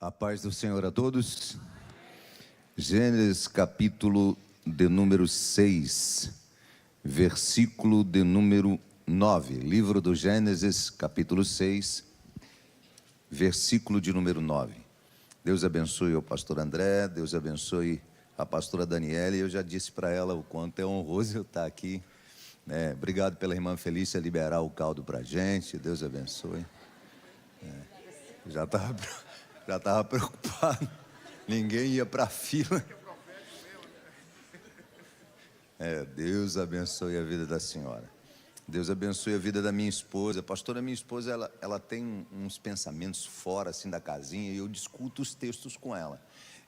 A paz do Senhor a todos. Gênesis capítulo de número 6, versículo de número 9. Livro do Gênesis capítulo 6, versículo de número 9. Deus abençoe o pastor André, Deus abençoe a pastora Daniela. Eu já disse para ela o quanto é honroso eu estar aqui. Obrigado pela irmã Felícia liberar o caldo para a gente. Deus abençoe. Já estava preocupado, ninguém ia para a fila. Deus abençoe a vida da senhora. Deus abençoe a vida da minha esposa. Pastora, minha esposa, ela tem uns pensamentos fora assim da casinha, e eu discuto os textos com ela.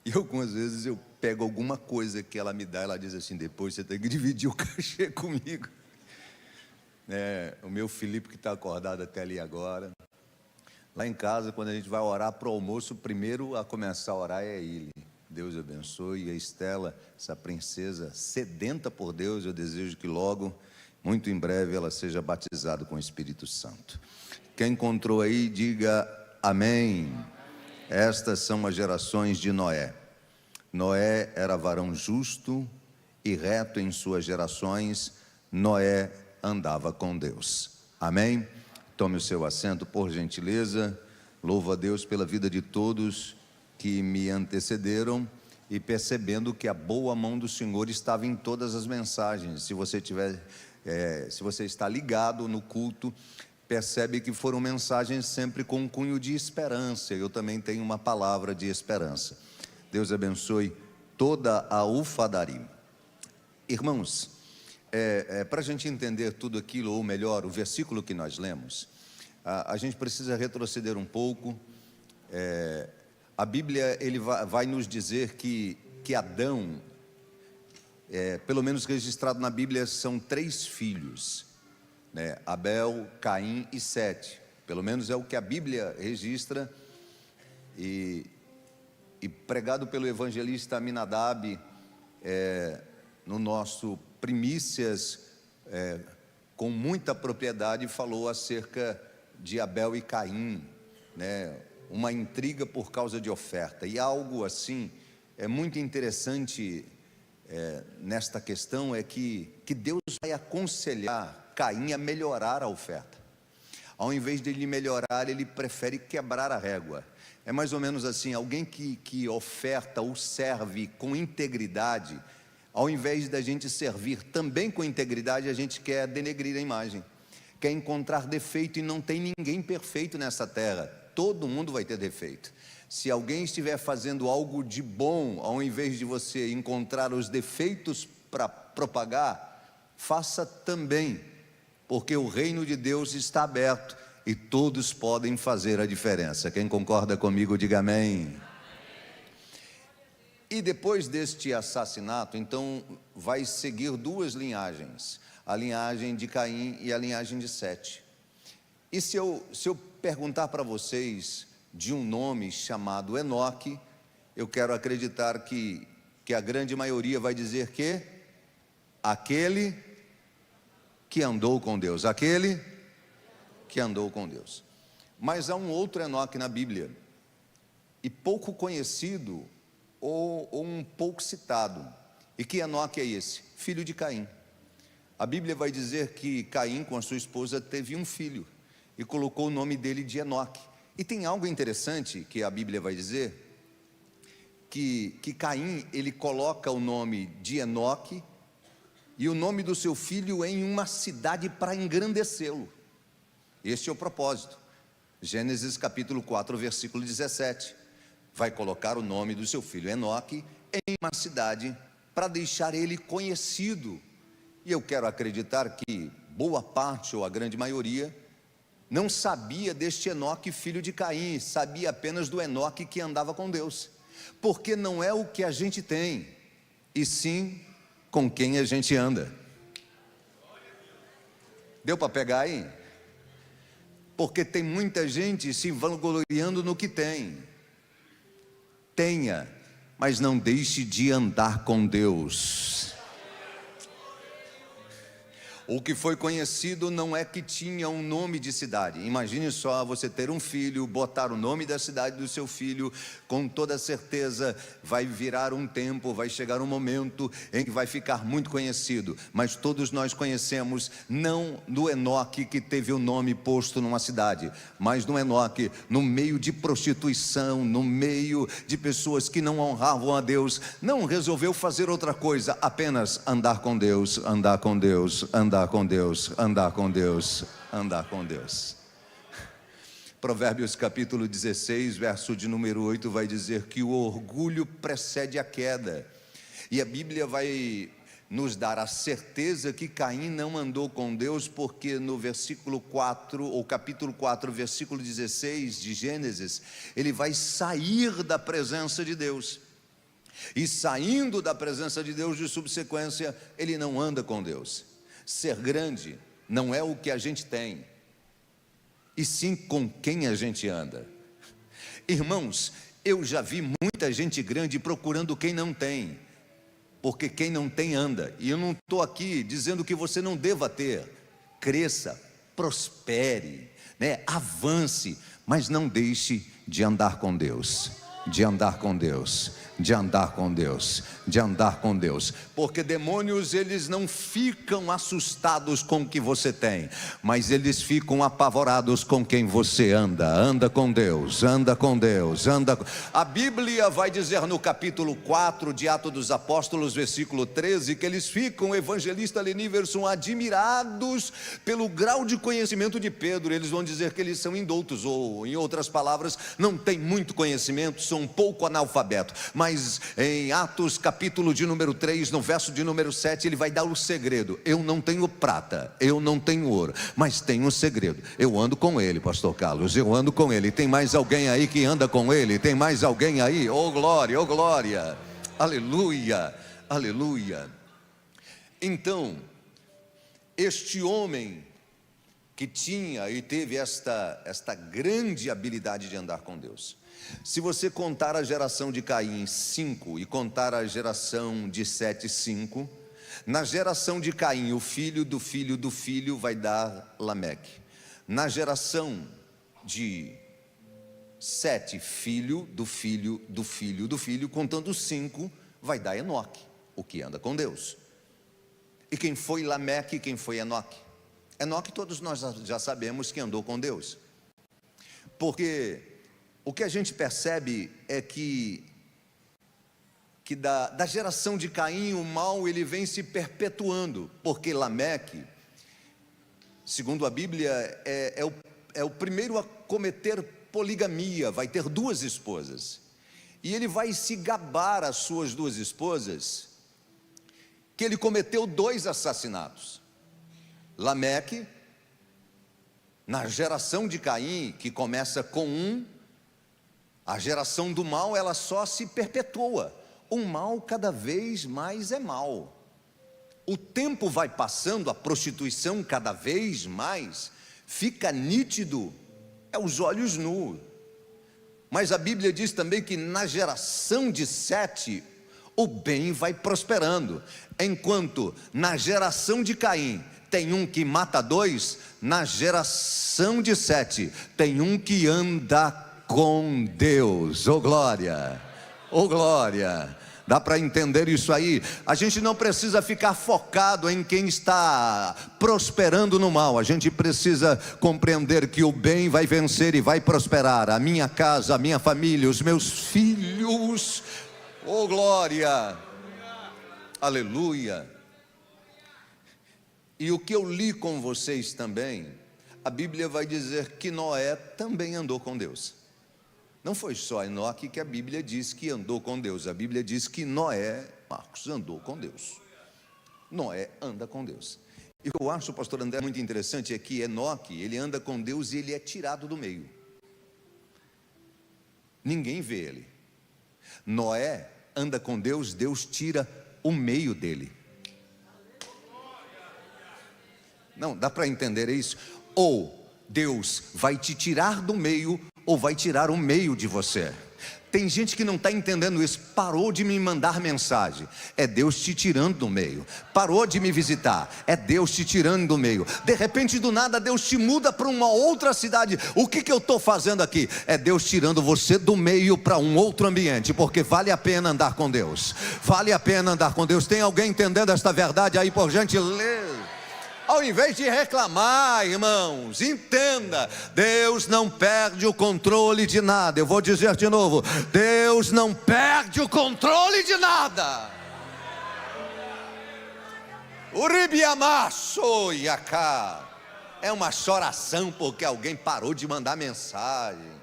E algumas vezes eu pego alguma coisa que ela me dá, ela diz assim: depois você tem que dividir o cachê comigo. O meu Felipe, que está acordado até ali agora. Lá em casa, quando a gente vai orar para o almoço, o primeiro a começar a orar é ele. Deus abençoe. E a Estela, essa princesa sedenta por Deus, eu desejo que logo, muito em breve, ela seja batizada com o Espírito Santo. Quem encontrou aí, diga amém. Estas são as gerações de Noé. Noé era varão justo e reto em suas gerações. Noé andava com Deus. Amém? Tome o seu assento, por gentileza. Louvo a Deus pela vida de todos que me antecederam, e percebendo que a boa mão do Senhor estava em todas as mensagens. Se você está ligado no culto, percebe que foram mensagens sempre com um cunho de esperança. Eu também tenho uma palavra de esperança. Deus abençoe toda a Ufadarim. Irmãos, para a gente entender tudo aquilo, ou melhor, o versículo que nós lemos, a gente precisa retroceder um pouco. A Bíblia vai nos dizer que Adão, pelo menos registrado na Bíblia, são 3 filhos, Abel, Caim e Sete. Pelo menos é o que a Bíblia registra, e pregado pelo evangelista Aminadab, no nosso Primícias, com muita propriedade, falou acerca de Abel e Caim, uma intriga por causa de oferta. E algo assim é muito interessante nesta questão é que Deus vai aconselhar Caim a melhorar a oferta. Ao invés de ele melhorar, ele prefere quebrar a régua. É mais ou menos assim: alguém que oferta ou serve com integridade, ao invés da gente servir também com integridade, a gente quer denegrir a imagem, quer encontrar defeito, e não tem ninguém perfeito nessa terra. Todo mundo vai ter defeito. Se alguém estiver fazendo algo de bom, ao invés de você encontrar os defeitos para propagar, faça também, porque o reino de Deus está aberto e todos podem fazer a diferença. Quem concorda comigo, diga amém. E depois deste assassinato, então, vai seguir 2 linhagens: a linhagem de Caim e a linhagem de Sete. E se eu perguntar para vocês de um nome chamado Enoque, eu quero acreditar que a grande maioria vai dizer que aquele que andou com Deus, aquele que andou com Deus. Mas há um outro Enoque na Bíblia, e pouco conhecido, ou um pouco citado. E que Enoque é esse? Filho de Caim. A Bíblia vai dizer que Caim, com a sua esposa, teve um filho e colocou o nome dele de Enoque. E tem algo interessante que a Bíblia vai dizer, que Caim, ele coloca o nome de Enoque e o nome do seu filho em uma cidade para engrandecê-lo. Este é o propósito. Gênesis capítulo 4, versículo 17. Vai colocar o nome do seu filho Enoque em uma cidade para deixar ele conhecido. E eu quero acreditar que boa parte, ou a grande maioria, não sabia deste Enoque, filho de Caim, sabia apenas do Enoque que andava com Deus, porque não é o que a gente tem, e sim com quem a gente anda. Deu para pegar aí? Porque tem muita gente se vangloriando no que tem. Tenha, mas não deixe de andar com Deus. O que foi conhecido não é que tinha um nome de cidade. Imagine só você ter um filho, botar o nome da cidade do seu filho, com toda certeza vai virar um tempo, vai chegar um momento em que vai ficar muito conhecido. Mas todos nós conhecemos, não do Enoque que teve o nome posto numa cidade, mas do Enoque no meio de prostituição, no meio de pessoas que não honravam a Deus, não resolveu fazer outra coisa, apenas andar com Deus, andar com Deus, andar com Deus, andar com Deus, andar com Deus. Provérbios capítulo 16, verso de número 8 vai dizer que o orgulho precede a queda. E a Bíblia vai nos dar a certeza que Caim não andou com Deus, porque no versículo 4, ou capítulo 4, versículo 16 de Gênesis, ele vai sair da presença de Deus. E saindo da presença de Deus, de subsequência, ele não anda com Deus. Ser grande não é o que a gente tem, e sim com quem a gente anda. Irmãos, eu já vi muita gente grande procurando quem não tem, porque quem não tem anda. E eu não estou aqui dizendo que você não deva ter. Cresça, prospere, né? Avance, mas não deixe de andar com Deus, de andar com Deus, de andar com Deus, de andar com Deus. Porque demônios, eles não ficam assustados com o que você tem, mas eles ficam apavorados com quem você anda. Anda com Deus, anda com Deus, anda. A Bíblia vai dizer no capítulo 4 de Atos dos Apóstolos, versículo 13, que eles ficam, o evangelista Leniverson, admirados pelo grau de conhecimento de Pedro. Eles vão dizer que eles são indoutos, ou em outras palavras, não têm muito conhecimento, são um pouco analfabetos. Mas em Atos capítulo de número 3, no verso de número 7, ele vai dar o segredo. Eu não tenho prata, eu não tenho ouro, mas tenho um segredo. Eu ando com ele, pastor Carlos, eu ando com ele. Tem mais alguém aí que anda com ele? Tem mais alguém aí? Oh glória, oh glória, aleluia, aleluia. Então, este homem que tinha e teve esta grande habilidade de andar com Deus. Se você contar a geração de Caim 5 e contar a geração de Sete 5, na geração de Caim, o filho do filho do filho vai dar Lameque. Na geração de Sete, filho do filho do filho do filho, contando 5, vai dar Enoque, o que anda com Deus. E quem foi Lameque e quem foi Enoque? Enoque todos nós já sabemos que andou com Deus. Porque o que a gente percebe é que da geração de Caim, o mal ele vem se perpetuando, porque Lameque, segundo a Bíblia, é o primeiro a cometer poligamia, vai ter 2 esposas, e ele vai se gabar às suas 2 esposas, que ele cometeu 2 assassinatos. Lameque, na geração de Caim, que começa com 1, a geração do mal, ela só se perpetua. O mal cada vez mais é mal. O tempo vai passando, a prostituição cada vez mais fica nítido, é os olhos nus. Mas a Bíblia diz também que na geração de Sete, o bem vai prosperando. Enquanto na geração de Caim tem um que mata 2, na geração de Sete tem um que anda com Deus. Oh glória, oh glória. Dá para entender isso aí? A gente não precisa ficar focado em quem está prosperando no mal. A gente precisa compreender que o bem vai vencer e vai prosperar. A minha casa, a minha família, os meus filhos. Oh glória, aleluia. E o que eu li com vocês também, a Bíblia vai dizer que Noé também andou com Deus. Não foi só Enoque que a Bíblia diz que andou com Deus. A Bíblia diz que Noé, Marcos, andou com Deus. Noé anda com Deus. E o que eu acho, pastor André, muito interessante é que Enoque, ele anda com Deus e ele é tirado do meio. Ninguém vê ele. Noé anda com Deus, Deus tira o meio dele. Não, dá para entender isso? Ou Deus vai te tirar do meio, ou vai tirar o meio de você. Tem gente que não está entendendo isso. Parou de me mandar mensagem, é Deus te tirando do meio. Parou de me visitar, é Deus te tirando do meio. De repente, do nada, Deus te muda para uma outra cidade. O que eu estou fazendo aqui? É Deus tirando você do meio para um outro ambiente, porque vale a pena andar com Deus. Vale a pena andar com Deus. Tem alguém entendendo esta verdade aí, por gentileza? Ao invés de reclamar, irmãos, entenda, Deus não perde o controle de nada. Eu vou dizer de novo, Deus não perde o controle de nada. Uribiamaço Yacá. É uma choração porque alguém parou de mandar mensagem.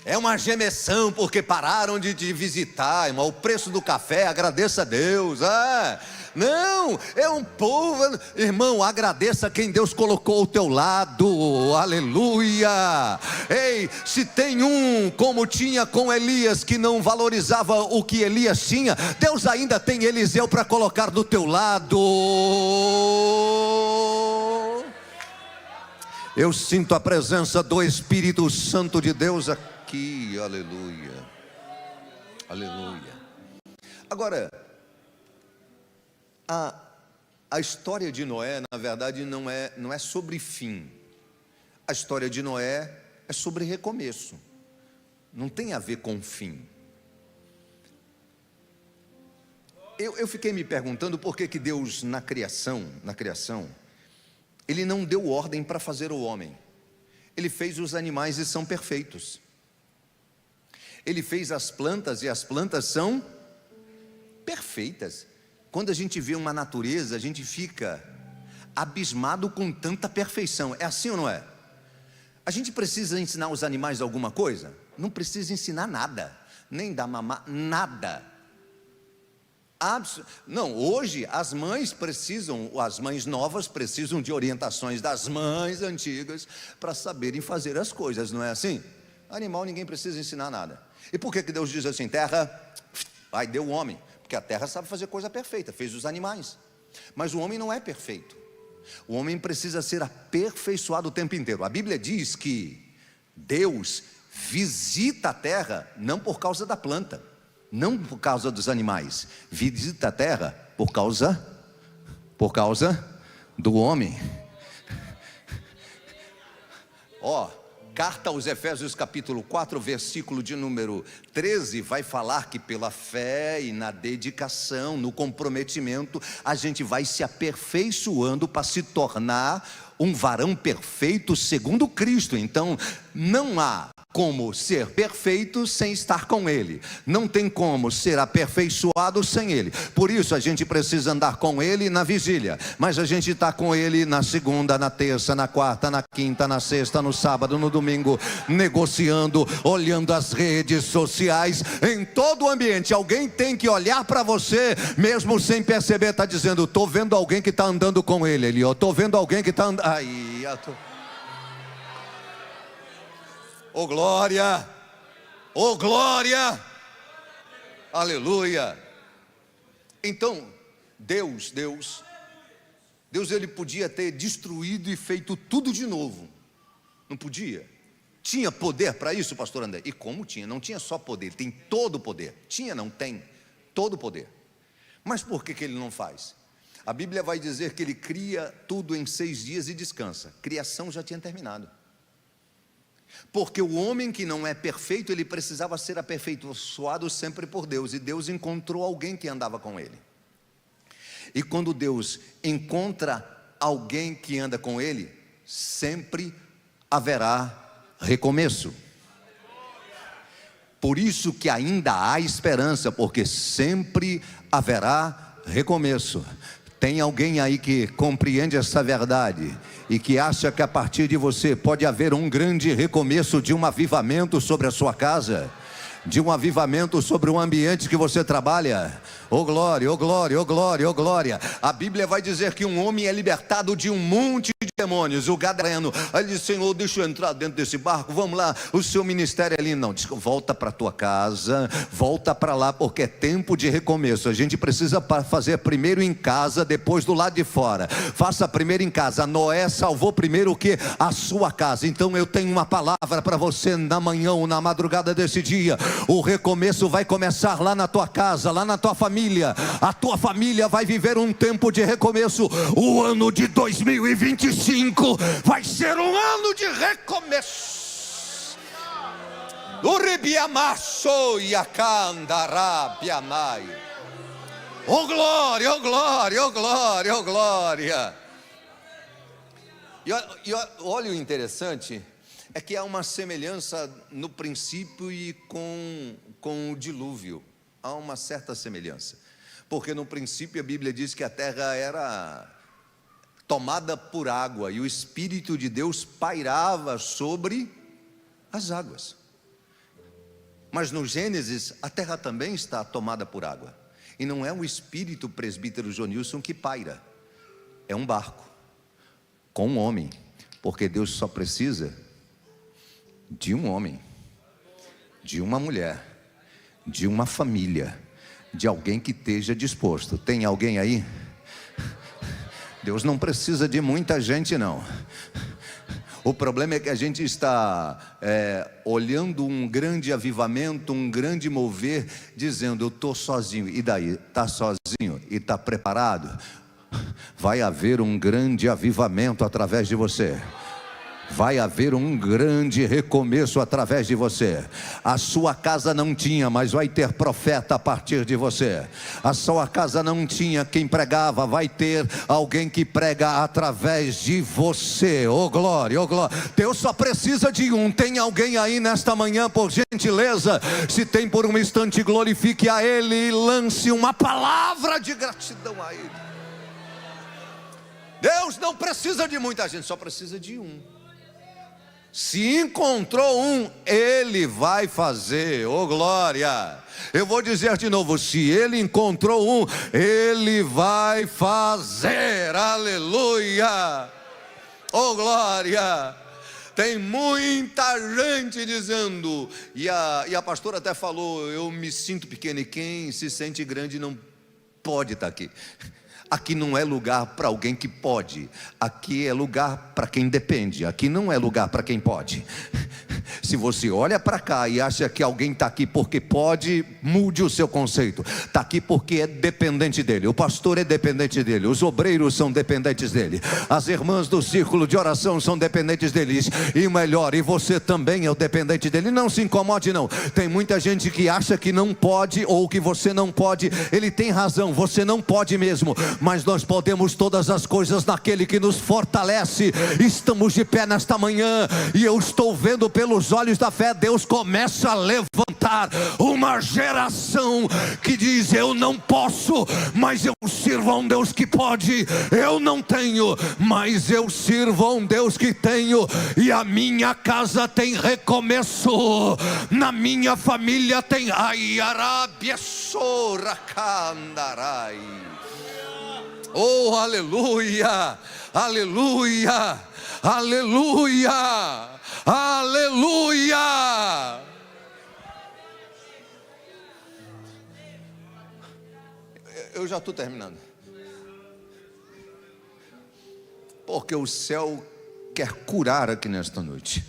É uma gemeção porque pararam de te visitar, irmão. O preço do café, agradeça a Deus. Não, é um povo, irmão, agradeça quem Deus colocou ao teu lado, aleluia. Ei, se tem um, como tinha com Elias, que não valorizava o que Elias tinha, Deus ainda tem Eliseu para colocar do teu lado. Eu sinto a presença do Espírito Santo de Deus aqui, aleluia, aleluia. Agora, a história de Noé, na verdade, não é sobre fim. A história de Noé é sobre recomeço. Não tem a ver com fim. Eu fiquei me perguntando por que Deus, na criação, Ele não deu ordem para fazer o homem. Ele fez os animais e são perfeitos. Ele fez as plantas e as plantas são perfeitas. Quando a gente vê uma natureza, a gente fica abismado com tanta perfeição. É assim ou não é? A gente precisa ensinar os animais alguma coisa? Não precisa ensinar nada, nem dar mamar, nada. Não, hoje as mães novas precisam de orientações das mães antigas para saberem fazer as coisas, não é assim? Animal ninguém precisa ensinar nada. E por que Deus diz assim, terra, aí deu o homem? Porque a terra sabe fazer coisa perfeita, fez os animais. Mas o homem não é perfeito. O homem precisa ser aperfeiçoado o tempo inteiro. A Bíblia diz que Deus visita a terra não por causa da planta, não por causa dos animais. Visita a terra por causa do homem. Carta aos Efésios capítulo 4, versículo de número 13, vai falar que pela fé e na dedicação, no comprometimento, a gente vai se aperfeiçoando para se tornar um varão perfeito segundo Cristo. Então, não há como ser perfeito sem estar com Ele. Não tem como ser aperfeiçoado sem Ele. Por isso a gente precisa andar com Ele na vigília. Mas a gente está com Ele na segunda, na terça, na quarta, na quinta, na sexta, no sábado, no domingo, negociando, olhando as redes sociais, em todo o ambiente. Alguém tem que olhar para você, mesmo sem perceber, está dizendo, estou vendo alguém que está andando com Ele ali, estou vendo alguém que está andando. Aí, oh glória, oh glória, aleluia. Então, Deus ele podia ter destruído e feito tudo de novo, não podia? Tinha poder para isso, pastor André? E como tinha? Não tinha só poder, tem todo o poder. Tinha, não tem, todo o poder. Mas por que ele não faz? A Bíblia vai dizer que ele cria tudo em 6 dias e descansa. Criação já tinha terminado. Porque o homem que não é perfeito, ele precisava ser aperfeiçoado sempre por Deus. E Deus encontrou alguém que andava com ele. E quando Deus encontra alguém que anda com ele, sempre haverá recomeço. Por isso que ainda há esperança, porque sempre haverá recomeço. Tem alguém aí que compreende essa verdade e que acha que a partir de você pode haver um grande recomeço de um avivamento sobre a sua casa, de um avivamento sobre o ambiente que você trabalha? Oh glória, oh glória, oh glória, oh glória. A Bíblia vai dizer que um homem é libertado de um monte de demônios, o gadareno. Aí ele disse: Senhor, deixa eu entrar dentro desse barco, vamos lá, o seu ministério é ali. Não, diz: volta para a tua casa, volta para lá, porque é tempo de recomeço. A gente precisa fazer primeiro em casa, depois do lado de fora. Faça primeiro em casa. Noé salvou primeiro o que? A sua casa. Então eu tenho uma palavra para você na manhã ou na madrugada desse dia. O recomeço vai começar lá na tua casa, lá na tua família. A tua família vai viver um tempo de recomeço. O ano de 2025 vai ser um ano de recomeço. Oh glória, oh glória, oh glória, oh glória. E olha, o interessante é que há uma semelhança no princípio e com o dilúvio. Há uma certa semelhança, porque no princípio a Bíblia diz que a terra era tomada por água, e o Espírito de Deus pairava sobre as águas. Mas no Gênesis, a terra também está tomada por água, e não é o Espírito, presbítero Jonilson, que paira, é um barco, com um homem, porque Deus só precisa de um homem, de uma mulher, de uma família, de alguém que esteja disposto. Tem alguém aí? Deus não precisa de muita gente, não. O problema é que a gente está olhando um grande avivamento, um grande mover, dizendo: eu estou sozinho. E daí? Está sozinho e está preparado? Vai haver um grande avivamento através de você. Vai haver um grande recomeço através de você. A sua casa não tinha, mas vai ter profeta a partir de você. A sua casa não tinha quem pregava, vai ter alguém que prega através de você. Oh glória, oh glória. Deus só precisa de um. Tem alguém aí nesta manhã, por gentileza? Se tem, por um instante, glorifique a Ele e lance uma palavra de gratidão a Ele. Deus não precisa de muita gente, só precisa de um. Se encontrou um, Ele vai fazer. Oh glória. Eu vou dizer de novo: se Ele encontrou um, Ele vai fazer. Aleluia. Oh glória. Tem muita gente dizendo, e a pastora até falou: eu me sinto pequeno. E quem se sente grande não pode estar aqui. Aqui não é lugar para alguém que pode, aqui é lugar para quem depende. Aqui não é lugar para quem pode. Se você olha para cá e acha que alguém está aqui porque pode, mude o seu conceito. Está aqui porque é dependente dele. O pastor é dependente dele, os obreiros são dependentes dele, as irmãs do círculo de oração são dependentes deles. E melhor, e você também é o dependente dele. Não se incomode não. Tem muita gente que acha que não pode, ou que você não pode. Ele tem razão, você não pode mesmo, mas nós podemos todas as coisas naquele que nos fortalece. Estamos de pé nesta manhã, e eu estou vendo pelos olhos da fé, Deus começa a levantar uma geração que diz: eu não posso, mas eu sirvo a um Deus que pode. Eu não tenho, mas eu sirvo a um Deus que tenho. E a minha casa tem recomeço, na minha família tem Ayarabiessoracandarai. Oh aleluia, aleluia, aleluia, aleluia. Eu já estou terminando, porque o céu quer curar aqui nesta noite.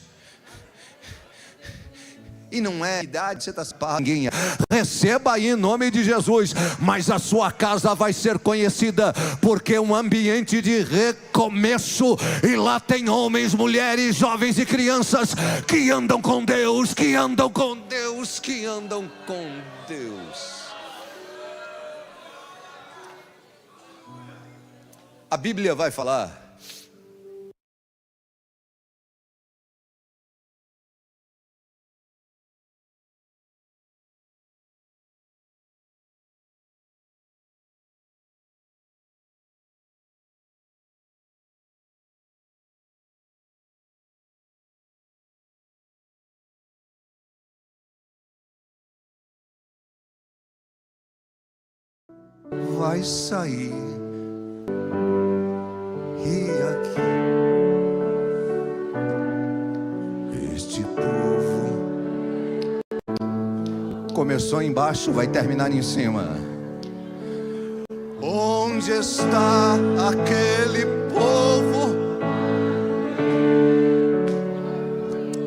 E não é idade, você está pagando ninguém. Receba aí em nome de Jesus. Mas a sua casa vai ser conhecida, porque é um ambiente de recomeço. E lá tem homens, mulheres, jovens e crianças que andam com Deus, que andam com Deus, que andam com Deus. A Bíblia vai falar vai sair. E aqui Começou embaixo, vai terminar em cima. Onde está aquele povo?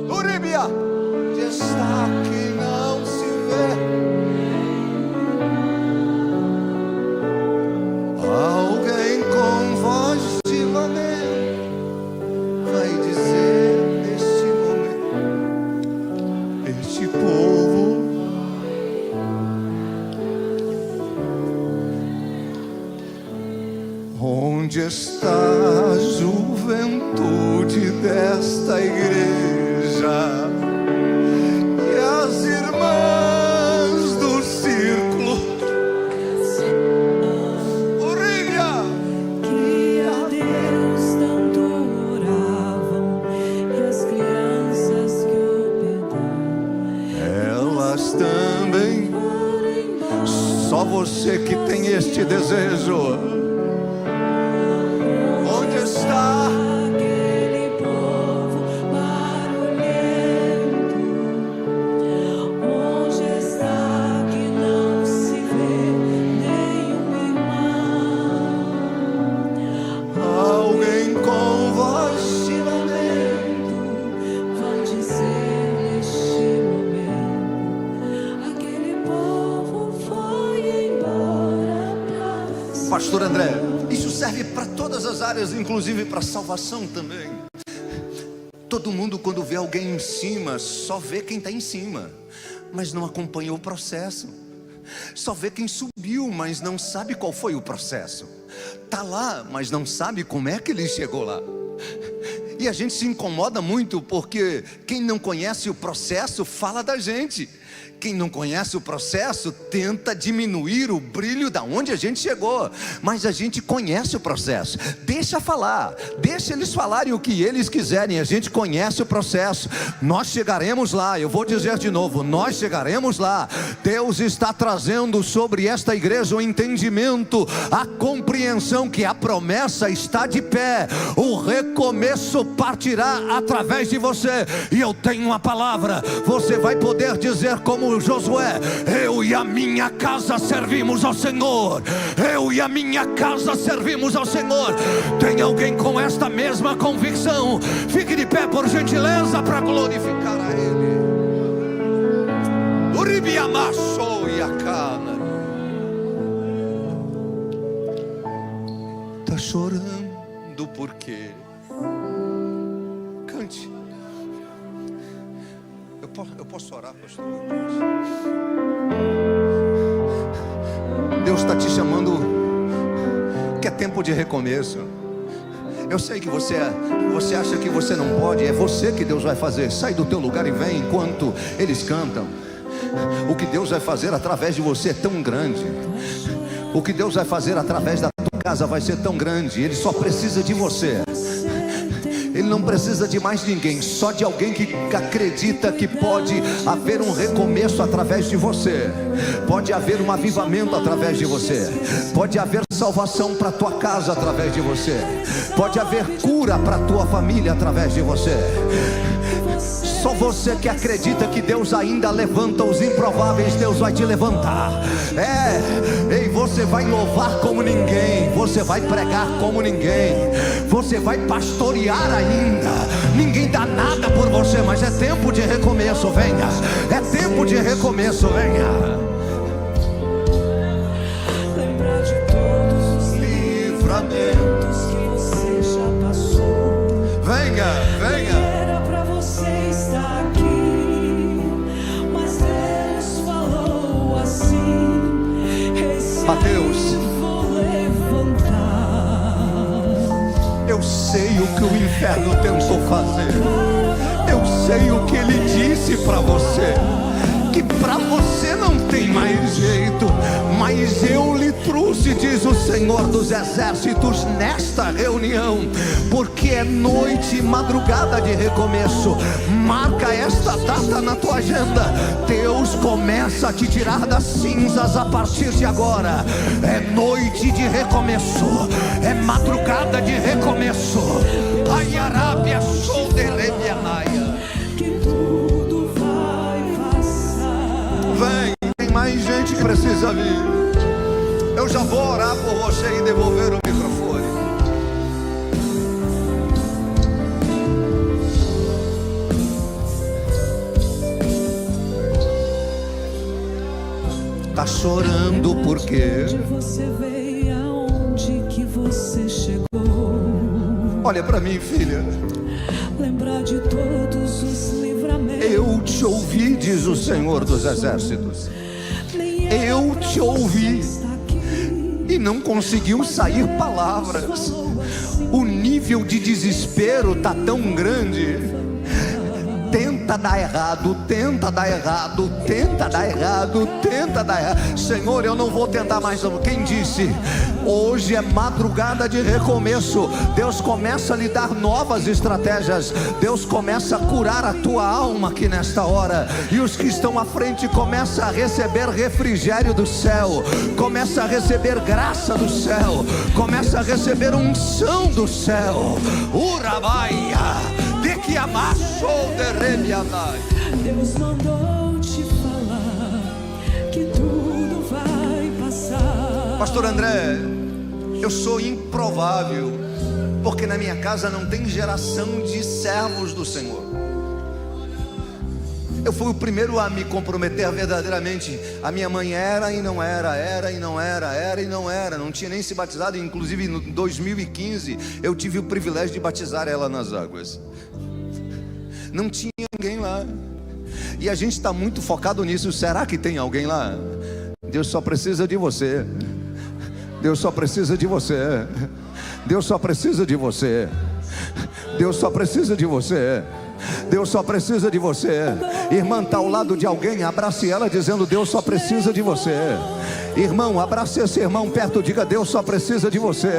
Uríbia, onde está que não se vê? Alguém com voz de lamento vai dizer neste momento: este povo onde está a juventude desta igreja e as irmãs do círculo? Orelha! Que a Deus tanto oravam e as crianças que o perdoam, Elas também. Só você que tem este desejo. aquele povo barulhento, onde está que não se vê nenhum irmão? Alguém com voz de lamento Vão dizer neste momento: aquele povo foi embora pra você. Pastor André, isso serve para todas as áreas, inclusive para salvação também. Todo mundo, quando vê alguém em cima, só vê quem está em cima, mas não acompanhou o processo. Só vê quem subiu, mas não sabe qual foi o processo. Está lá, mas não sabe como é que ele chegou lá. E a gente se incomoda muito porque quem não conhece o processo fala da gente. Quem não conhece o processo tenta diminuir o brilho da onde a gente chegou. Mas a gente conhece o processo. Deixa falar, deixa eles falarem o que eles quiserem. A gente conhece o processo. Nós chegaremos lá. Eu vou dizer de novo, nós chegaremos lá. Deus está trazendo sobre esta igreja o entendimento, a compreensão que a promessa está de pé. O recomeço partirá através de você. E eu tenho uma palavra. Você vai poder dizer como Josué: eu e a minha casa servimos ao Senhor. Eu e a minha casa servimos ao Senhor. Tem alguém com esta mesma convicção? Fique de pé, por gentileza, para glorificar a Ele. Uribiamassou e a cana. Está chorando por quê? Cante. Eu posso orar, pastor? Deus está te chamando, que é tempo de recomeço. Eu sei que você acha que você não pode. É você que Deus vai fazer. Sai do teu lugar e vem enquanto eles cantam. O que Deus vai fazer através de você é tão grande. O que Deus vai fazer através da tua casa vai ser tão grande. Ele só precisa de você. Ele não precisa de mais ninguém, só de alguém que acredita que pode haver um recomeço através de você. Pode haver um avivamento através de você. Pode haver salvação para a tua casa através de você. Pode haver cura para a tua família através de você. Só você que acredita que Deus ainda levanta os improváveis, Deus vai te levantar. Ei, você vai louvar como ninguém. Você vai pregar como ninguém. Você vai pastorear ainda. Ninguém dá nada por você, mas é tempo de recomeço, venha. É tempo de recomeço, venha. Lembrar de todos os Livramentos que você já passou. Venha, venha. Era pra você estar aqui, mas Deus falou assim: Mateus, vou levantar. eu sei o que o inferno tentou fazer. Eu sei o que ele disse para você, que para você não tem mais jeito, mas eu lhe trouxe, diz o Senhor dos Exércitos, nesta reunião, porque é noite e madrugada de recomeço. Marca esta data na tua agenda. Deus começa a te tirar das cinzas a partir de agora. É noite de recomeço, é madrugada de recomeço. Ai, Arábia, sou de Rebianaia. Que tudo vai passar. Vem. você ir devolver o microfone. Tá chorando por quê? De você veio, aonde que você chegou. Olha para mim, filha. Lembrar de todos os livramentos. Eu te ouvi, diz o Senhor dos Exércitos. Eu te ouvi e não conseguiu sair palavras. O nível de desespero tá tão grande. Tenta dar errado, tenta dar errado, tenta dar errado, tenta dar errado. Senhor, eu não vou tentar mais não. Quem disse? Hoje é madrugada de recomeço. Deus começa a lhe dar novas estratégias. Deus começa a curar a tua alma aqui nesta hora. E os que estão à frente começam a receber refrigério do céu. Começa a receber graça do céu. Começa a receber unção do céu. Urabaia. Que amassou de rebianai. Deus mandou te falar que tudo vai passar. Pastor André, eu sou improvável, porque na minha casa não tem geração de servos do Senhor. Eu fui o primeiro a me comprometer verdadeiramente. A minha mãe era e não era, era e não era, era e não era. Não tinha nem se batizado. Inclusive em 2015 eu tive o privilégio de batizar ela nas águas. Não tinha ninguém lá. E a gente está muito focado nisso. Será que tem alguém lá? Deus só precisa de você. Deus só precisa de você. Deus só precisa de você. Deus só precisa de você. Deus só precisa de você. Irmã, está ao lado de alguém, abrace ela dizendo: Deus só precisa de você. Irmão, abrace esse irmão perto, diga: Deus só precisa de você.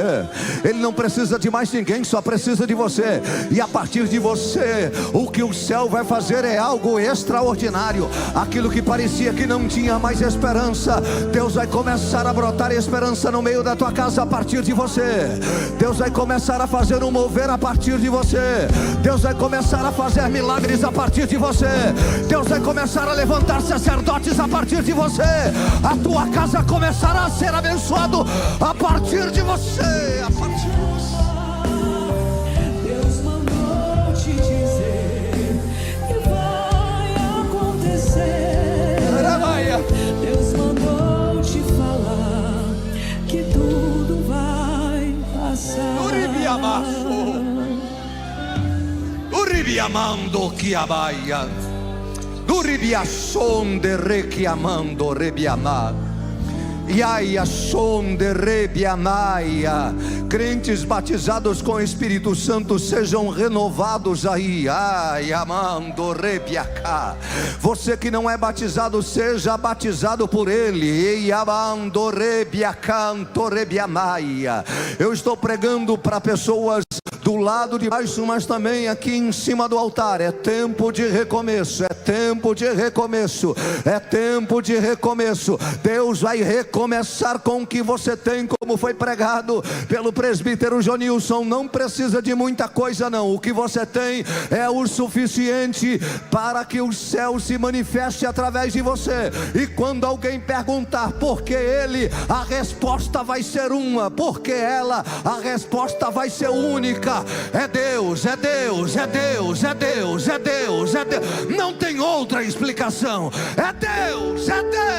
Ele não precisa de mais ninguém, só precisa de você. E a partir de você, o que o céu vai fazer é algo extraordinário. Aquilo que parecia que não tinha mais esperança, Deus vai começar a brotar esperança no meio da tua casa a partir de você. Deus vai começar a fazer um mover a partir de você. Deus vai começar a fazer milagres a partir de você. Deus vai começar a levantar sacerdotes a partir de você. A tua casa começará a ser abençoado a partir de você. A partir de você. Deus mandou te dizer que vai acontecer. Deus mandou te falar que tudo vai passar. Uribiamando que abaia. Uribiação de requiamando rebiamar. Iaia som de rebiamaia. Crentes batizados com o Espírito Santo sejam renovados aí. Ai, amando rebiacá. Você que não é batizado, seja batizado por Ele. E amando rebiacanto rebiamaia. Eu estou pregando para pessoas do lado de baixo, mas também aqui em cima do altar. É tempo de recomeço, é tempo de recomeço, é tempo de recomeço. Deus vai recomeçar com o que você tem, como foi pregado pelo presbítero Jonilson. Não precisa de muita coisa não, o que você tem é o suficiente para que o céu se manifeste através de você. E quando alguém perguntar por que ele, a resposta vai ser uma, porque ela, a resposta vai ser única. É Deus, é Deus, é Deus, é Deus, é Deus, é Deus. Não tem outra explicação. É Deus, é Deus.